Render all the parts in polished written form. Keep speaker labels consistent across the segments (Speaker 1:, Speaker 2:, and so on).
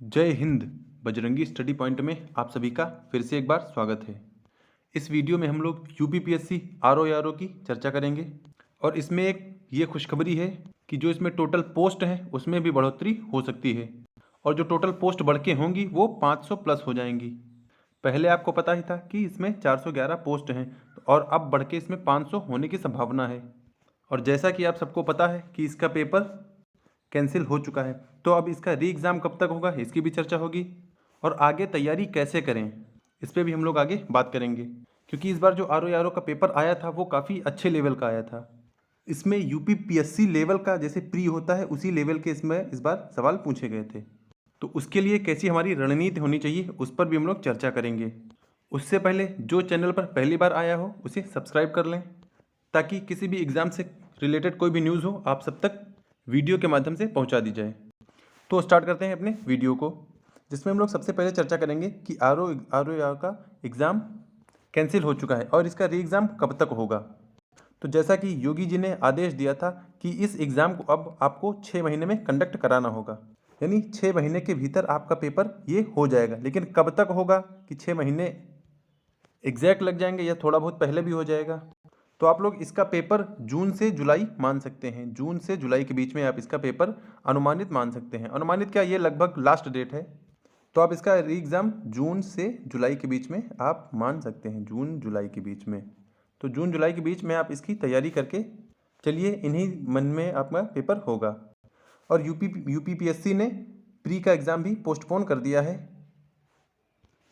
Speaker 1: जय Hind. Bajrangi study point में आप सभी का फिर से एक बार स्वागत है। इस वीडियो में हम लोग यूपीपीएससी आरओ की चर्चा करेंगे और इसमें एक ये खुशखबरी है कि जो इसमें टोटल पोस्ट है उसमें भी बढ़ोतरी हो सकती है और जो टोटल पोस्ट बढ़ के होंगी वो 500 प्लस हो जाएंगी। पहले आपको पता ही था कि इसमें 411 पोस्ट हैं और अब बढ़ के इसमें 500 होने की संभावना है। और जैसा कि आप सबको पता है कि इसका पेपर कैंसिल हो चुका है, तो अब इसका री एग्ज़ाम कब तक होगा इसकी भी चर्चा होगी और आगे तैयारी कैसे करें इस पर भी हम लोग आगे बात करेंगे। क्योंकि इस बार जो आर का पेपर आया था वो काफ़ी अच्छे लेवल का आया था। इसमें यूपीपीएससी लेवल का जैसे प्री होता है उसी लेवल के इसमें इस बार सवाल पूछे गए थे। तो उसके लिए कैसी हमारी रणनीति होनी चाहिए उस पर भी हम लोग चर्चा करेंगे। उससे पहले जो चैनल पर पहली बार आया हो उसे सब्सक्राइब कर लें ताकि किसी भी एग्ज़ाम से रिलेटेड कोई भी न्यूज़ हो आप सब तक वीडियो के माध्यम से पहुंचा दी जाए। तो स्टार्ट करते हैं अपने वीडियो को, जिसमें हम लोग सबसे पहले चर्चा करेंगे कि आर का एग्ज़ाम कैंसिल हो चुका है और इसका री एग्ज़ाम कब तक होगा। तो जैसा कि योगी जी ने आदेश दिया था कि इस एग्ज़ाम को अब आपको 6 महीने में कंडक्ट कराना होगा, यानी 6 महीने के भीतर आपका पेपर ये हो जाएगा। लेकिन कब तक होगा कि 6 महीने एग्जैक्ट लग जाएंगे या थोड़ा बहुत पहले भी हो जाएगा, तो आप लोग इसका पेपर जून से जुलाई मान सकते हैं। जून से जुलाई के बीच में आप इसका पेपर अनुमानित मान सकते हैं। अनुमानित क्या, ये लगभग लास्ट डेट है, तो आप इसका री एग्ज़ाम जून से जुलाई के बीच में आप मान सकते हैं। जून जुलाई के बीच में, तो जून जुलाई के बीच में आप इसकी तैयारी करके चलिए, इन्हीं मन में आपका पेपर होगा। और यूपीपीएससी ने प्री का एग्ज़ाम भी पोस्टपोन कर दिया है,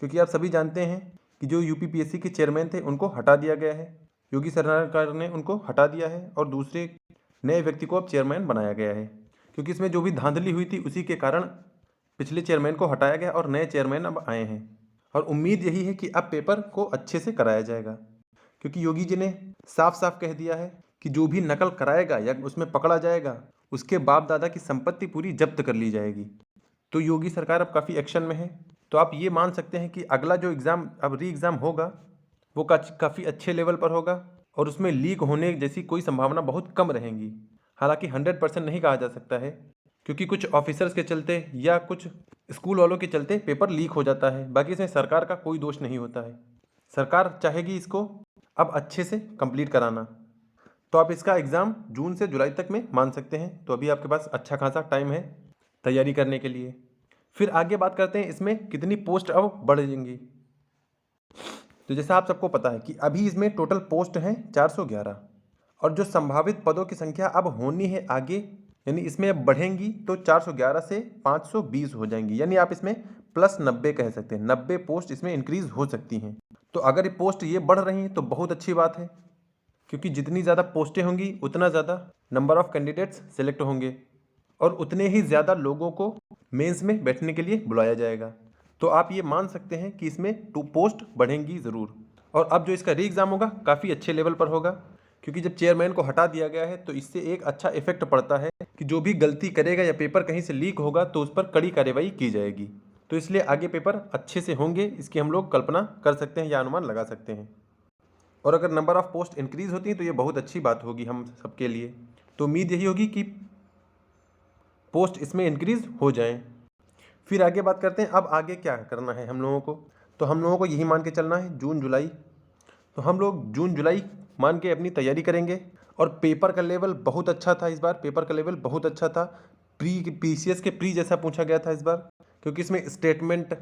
Speaker 1: क्योंकि आप सभी जानते हैं कि जो यूपीपीएससी के चेयरमैन थे उनको हटा दिया गया है। योगी सरकार ने उनको हटा दिया है और दूसरे नए व्यक्ति को अब चेयरमैन बनाया गया है। क्योंकि इसमें जो भी धांधली हुई थी उसी के कारण पिछले चेयरमैन को हटाया गया और नए चेयरमैन अब आए हैं। और उम्मीद यही है कि अब पेपर को अच्छे से कराया जाएगा, क्योंकि योगी जी ने साफ साफ कह दिया है कि जो भी नकल कराएगा या उसमें पकड़ा जाएगा उसके बाप दादा की संपत्ति पूरी जब्त कर ली जाएगी। तो योगी सरकार अब काफ़ी एक्शन में है। तो आप ये मान सकते हैं कि अगला जो एग्ज़ाम अब री एग्ज़ाम होगा वो काफ़ी अच्छे लेवल पर होगा और उसमें लीक होने जैसी कोई संभावना बहुत कम रहेंगी। हालांकि 100% नहीं कहा जा सकता है, क्योंकि कुछ ऑफिसर्स के चलते या कुछ स्कूल वालों के चलते पेपर लीक हो जाता है। बाकी इसमें सरकार का कोई दोष नहीं होता है। सरकार चाहेगी इसको अब अच्छे से कंप्लीट कराना, तो आप इसका एग्ज़ाम जून से जुलाई तक में मान सकते हैं। तो अभी आपके पास अच्छा खासा टाइम है तैयारी करने के लिए। फिर आगे बात करते हैं इसमें कितनी पोस्ट अब बढ़ेंगी। तो जैसा आप सबको पता है कि अभी इसमें टोटल पोस्ट हैं 411 और जो संभावित पदों की संख्या अब होनी है आगे, यानी इसमें अब बढ़ेंगी तो 411 से 520 हो जाएंगी। यानी आप इसमें प्लस 90 कह सकते हैं, 90 पोस्ट इसमें इंक्रीज हो सकती हैं। तो अगर ये पोस्ट ये बढ़ रही हैं तो बहुत अच्छी बात है, क्योंकि जितनी ज़्यादा पोस्टें होंगी उतना ज़्यादा नंबर ऑफ़ कैंडिडेट्स सेलेक्ट होंगे और उतने ही ज़्यादा लोगों को मेंस में बैठने के लिए बुलाया जाएगा। तो आप ये मान सकते हैं कि इसमें 2 पोस्ट बढ़ेंगी ज़रूर। और अब जो इसका री एग्ज़ाम होगा काफ़ी अच्छे लेवल पर होगा, क्योंकि जब चेयरमैन को हटा दिया गया है तो इससे एक अच्छा इफेक्ट पड़ता है कि जो भी गलती करेगा या पेपर कहीं से लीक होगा तो उस पर कड़ी कार्रवाई की जाएगी। तो इसलिए आगे पेपर अच्छे से होंगे, इसकी हम लोग कल्पना कर सकते हैं या अनुमान लगा सकते हैं। और अगर नंबर ऑफ़ पोस्ट इंक्रीज़ होती है तो ये बहुत अच्छी बात होगी हम सबके लिए। तो उम्मीद यही होगी कि पोस्ट इसमें इंक्रीज़ हो जाएं। फिर आगे बात करते हैं अब आगे क्या करना है हम लोगों को। तो हम लोगों को यही मान के चलना है जून जुलाई। तो हम लोग जून जुलाई मान के अपनी तैयारी करेंगे। और पेपर का लेवल बहुत अच्छा था इस बार, पेपर का लेवल बहुत अच्छा था। पीसीएस के प्री जैसा पूछा गया था इस बार, क्योंकि इसमें स्टेटमेंट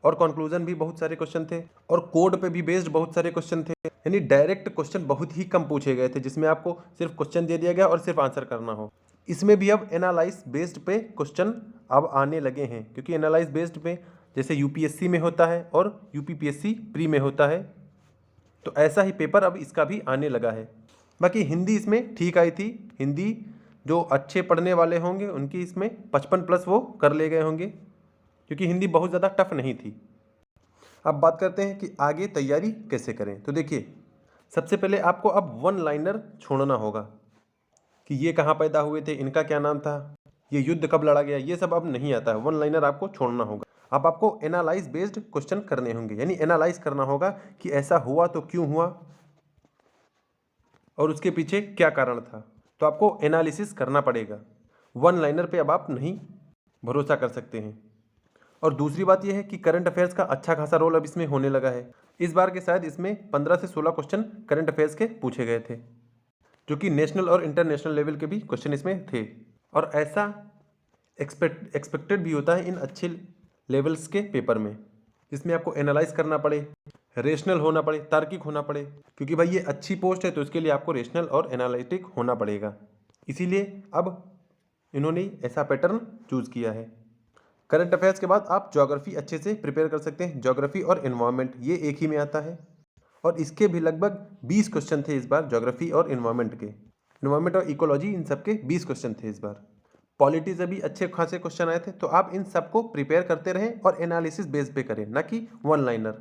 Speaker 1: और कंक्लूजन भी बहुत सारे क्वेश्चन थे और कोड पे भी बेस्ड बहुत सारे क्वेश्चन थे। यानी डायरेक्ट क्वेश्चन बहुत ही कम पूछे गए थे, जिसमें आपको सिर्फ क्वेश्चन दे दिया गया और सिर्फ आंसर करना हो। इसमें भी अब एनालाइज बेस्ड पे क्वेश्चन अब आने लगे हैं, क्योंकि एनालाइज बेस्ड पे जैसे यूपीएससी में होता है और यूपीपीएससी प्री में होता है, तो ऐसा ही पेपर अब इसका भी आने लगा है। बाकी हिंदी इसमें ठीक आई थी। हिंदी जो अच्छे पढ़ने वाले होंगे उनकी इसमें 55 प्लस वो कर ले गए होंगे, क्योंकि हिंदी बहुत ज़्यादा टफ नहीं थी। अब बात करते हैं कि आगे तैयारी कैसे करें। तो देखिए, सबसे पहले आपको अब वन लाइनर छोड़ना होगा कि ये कहाँ पैदा हुए थे, इनका क्या नाम था, ये युद्ध कब लड़ा गया, ये सब अब नहीं आता है। वन लाइनर आपको छोड़ना होगा। अब आपको एनालाइज बेस्ड क्वेश्चन करने होंगे, यानी एनालाइज करना होगा कि ऐसा हुआ तो क्यों हुआ और उसके पीछे क्या कारण था। तो आपको एनालिसिस करना पड़ेगा। वन लाइनर पे अब आप नहीं भरोसा कर सकते हैं। और दूसरी बात यह है कि करंट अफेयर्स का अच्छा खासा रोल अब इसमें होने लगा है। इस बार के शायद इसमें 15 से 16 क्वेश्चन करंट अफेयर्स के पूछे गए थे, जो कि नेशनल और इंटरनेशनल लेवल के भी क्वेश्चन इसमें थे। और ऐसा एक्सपेक्टेड भी होता है इन अच्छे लेवल्स के पेपर में, जिसमें आपको एनालाइज करना पड़े, रेशनल होना पड़े, तार्किक होना पड़े, क्योंकि भाई ये अच्छी पोस्ट है तो इसके लिए आपको रेशनल और एनालिटिक होना पड़ेगा। इसीलिए अब इन्होंने ऐसा पैटर्न चूज़ किया है। करंट अफेयर्स के बाद आप ज्योग्राफी अच्छे से प्रिपेयर कर सकते हैं। ज्योग्राफी और एनवायरनमेंट ये एक ही में आता है, और इसके भी लगभग 20 क्वेश्चन थे इस बार, ज्योग्राफी और एनवायरनमेंट के। एनवायरनमेंट और इकोलॉजी इन सब के 20 क्वेश्चन थे इस बार। पॉलिटी से भी अच्छे खासे क्वेश्चन आए थे, तो आप इन सबको प्रिपेयर करते रहें और एनालिसिस बेस पे करें, ना कि वन लाइनर।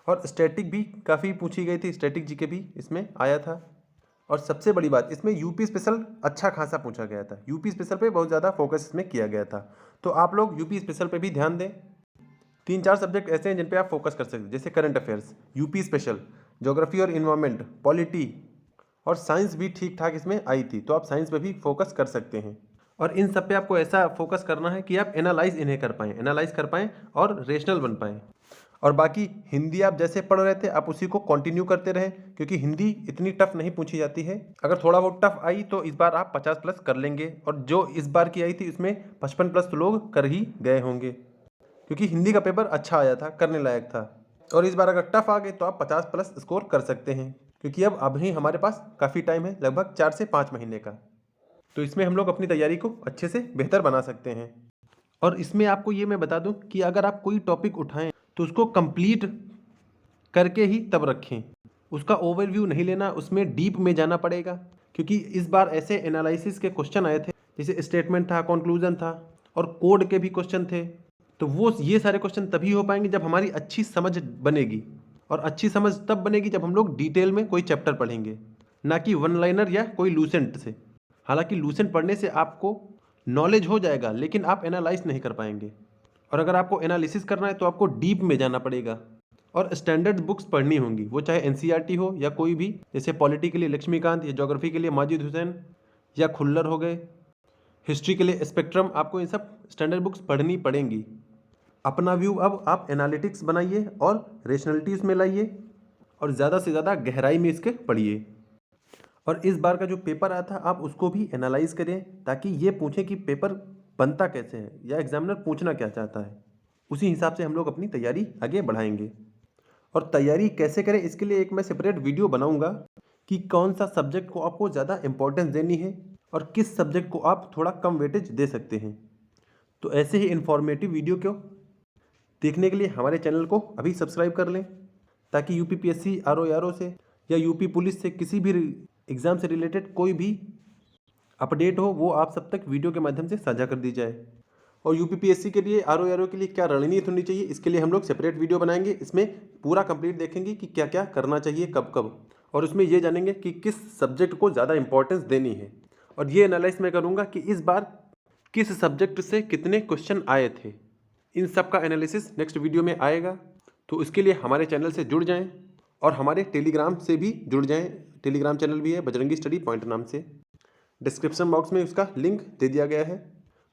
Speaker 1: और स्टैटिक भी काफ़ी पूछी गई थी, स्टैटिक जीके भी इसमें आया था। और सबसे बड़ी बात, इसमें यूपी स्पेशल अच्छा खासा पूछा गया था। यूपी स्पेशल पे बहुत ज़्यादा फोकस इसमें किया गया था, तो आप लोग यूपी स्पेशल पे भी ध्यान दें। 3-4 सब्जेक्ट ऐसे हैं जिन पे आप फोकस कर सकते हैं, जैसे current affairs, UP special, geography और इन्वायरमेंट, पॉलिटी, और साइंस भी ठीक ठाक इसमें आई थी, तो आप साइंस पे भी फोकस कर सकते हैं। और इन सब पे आपको ऐसा फोकस करना है कि आप एनालाइज इन्हें कर पाएँ, एनालाइज कर पाएँ और रेशनल बन पाएँ। और बाकी हिंदी आप जैसे पढ़ रहे थे आप उसी को कंटिन्यू करते रहें, क्योंकि हिंदी इतनी टफ नहीं पूछी जाती है। अगर थोड़ा बहुत टफ आई तो इस बार आप 50 प्लस कर लेंगे, और जो इस बार की आई थी उसमें 55 प्लस तो लोग कर ही गए होंगे, क्योंकि हिंदी का पेपर अच्छा आया था, करने लायक था। और इस बार अगर टफ आ गए तो आप 50 प्लस स्कोर कर सकते हैं, क्योंकि अब अभी हमारे पास काफ़ी टाइम है, लगभग 4 से 5 महीने का। तो इसमें हम लोग अपनी तैयारी को अच्छे से बेहतर बना सकते हैं। और इसमें आपको ये मैं बता दूं कि अगर आप कोई टॉपिक उठाएं तो उसको कंप्लीट करके ही तब रखें, उसका ओवरव्यू नहीं लेना, उसमें डीप में जाना पड़ेगा। क्योंकि इस बार ऐसे एनालिसिस के क्वेश्चन आए थे, जैसे स्टेटमेंट था, कंक्लूजन था, और कोड के भी क्वेश्चन थे। तो वो ये सारे क्वेश्चन तभी हो पाएंगे जब हमारी अच्छी समझ बनेगी, और अच्छी समझ तब बनेगी जब हम लोग डिटेल में कोई चैप्टर पढ़ेंगे, ना कि वन लाइनर या कोई लूसेंट से। हालांकि लूसेंट पढ़ने से आपको नॉलेज हो जाएगा, लेकिन आप एनालाइज नहीं कर पाएंगे। और अगर आपको एनालिसिस करना है तो आपको डीप में जाना पड़ेगा, और स्टैंडर्ड बुक्स पढ़नी होंगी, वो चाहे एनसीईआरटी हो या कोई भी, जैसे पॉलिटी के लिए लक्ष्मीकांत, या ज्योग्राफी के लिए माजिद हुसैन या खुल्लर हो गए, हिस्ट्री के लिए स्पेक्ट्रम, आपको इन सब स्टैंडर्ड बुक्स पढ़नी पड़ेंगी। अपना व्यू अब आप एनालिटिक्स बनाइए और रेशनलिटीज़ में लाइए, और ज़्यादा से ज़्यादा गहराई में इसके पढ़िए। और इस बार का जो पेपर आया था आप उसको भी एनालाइज करें, ताकि ये पूछें कि पेपर बनता कैसे है या एग्जामिनर पूछना क्या चाहता है। उसी हिसाब से हम लोग अपनी तैयारी आगे बढ़ाएंगे। और तैयारी कैसे करें इसके लिए एक मैं सेपरेट वीडियो बनाऊंगा कि कौन सा सब्जेक्ट को आपको ज़्यादा इंपॉर्टेंस देनी है और किस सब्जेक्ट को आप थोड़ा कम वेटेज दे सकते हैं। तो ऐसे ही इन्फॉर्मेटिव वीडियो को देखने के लिए हमारे चैनल को अभी सब्सक्राइब कर लें, ताकि यूपीपीएससी आरओ से या यूपी पुलिस से किसी भी एग्ज़ाम से रिलेटेड कोई भी अपडेट हो वो आप सब तक वीडियो के माध्यम से साझा कर दी जाए। और यूपीपीएससी के लिए आरओ के लिए क्या रणनीति होनी चाहिए, इसके लिए हम लोग सेपरेट वीडियो बनाएंगे। इसमें पूरा कंप्लीट देखेंगे कि क्या क्या करना चाहिए, कब कब, और उसमें ये जानेंगे कि किस सब्जेक्ट को ज़्यादा इंपॉर्टेंस देनी है। और ये एनालाइज मैं करूँगा कि इस बार किस सब्जेक्ट से कितने क्वेश्चन आए थे। इन सब का एनालिसिस नेक्स्ट वीडियो में आएगा। तो इसके लिए हमारे चैनल से जुड़ जाएं और हमारे टेलीग्राम से भी जुड़ जाएं। टेलीग्राम चैनल भी है बजरंगी स्टडी पॉइंट नाम से, डिस्क्रिप्शन बॉक्स में उसका लिंक दे दिया गया है।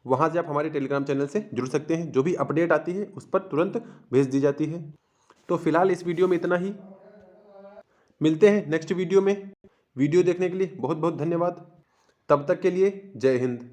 Speaker 1: वहाँ से आप हमारे टेलीग्राम चैनल से जुड़ सकते हैं। जो भी अपडेट आती है उस पर तुरंत भेज दी जाती है। तो फिलहाल इस वीडियो में इतना ही, मिलते हैं नेक्स्ट वीडियो में। वीडियो देखने के लिए बहुत बहुत धन्यवाद। तब तक के लिए जय हिंद।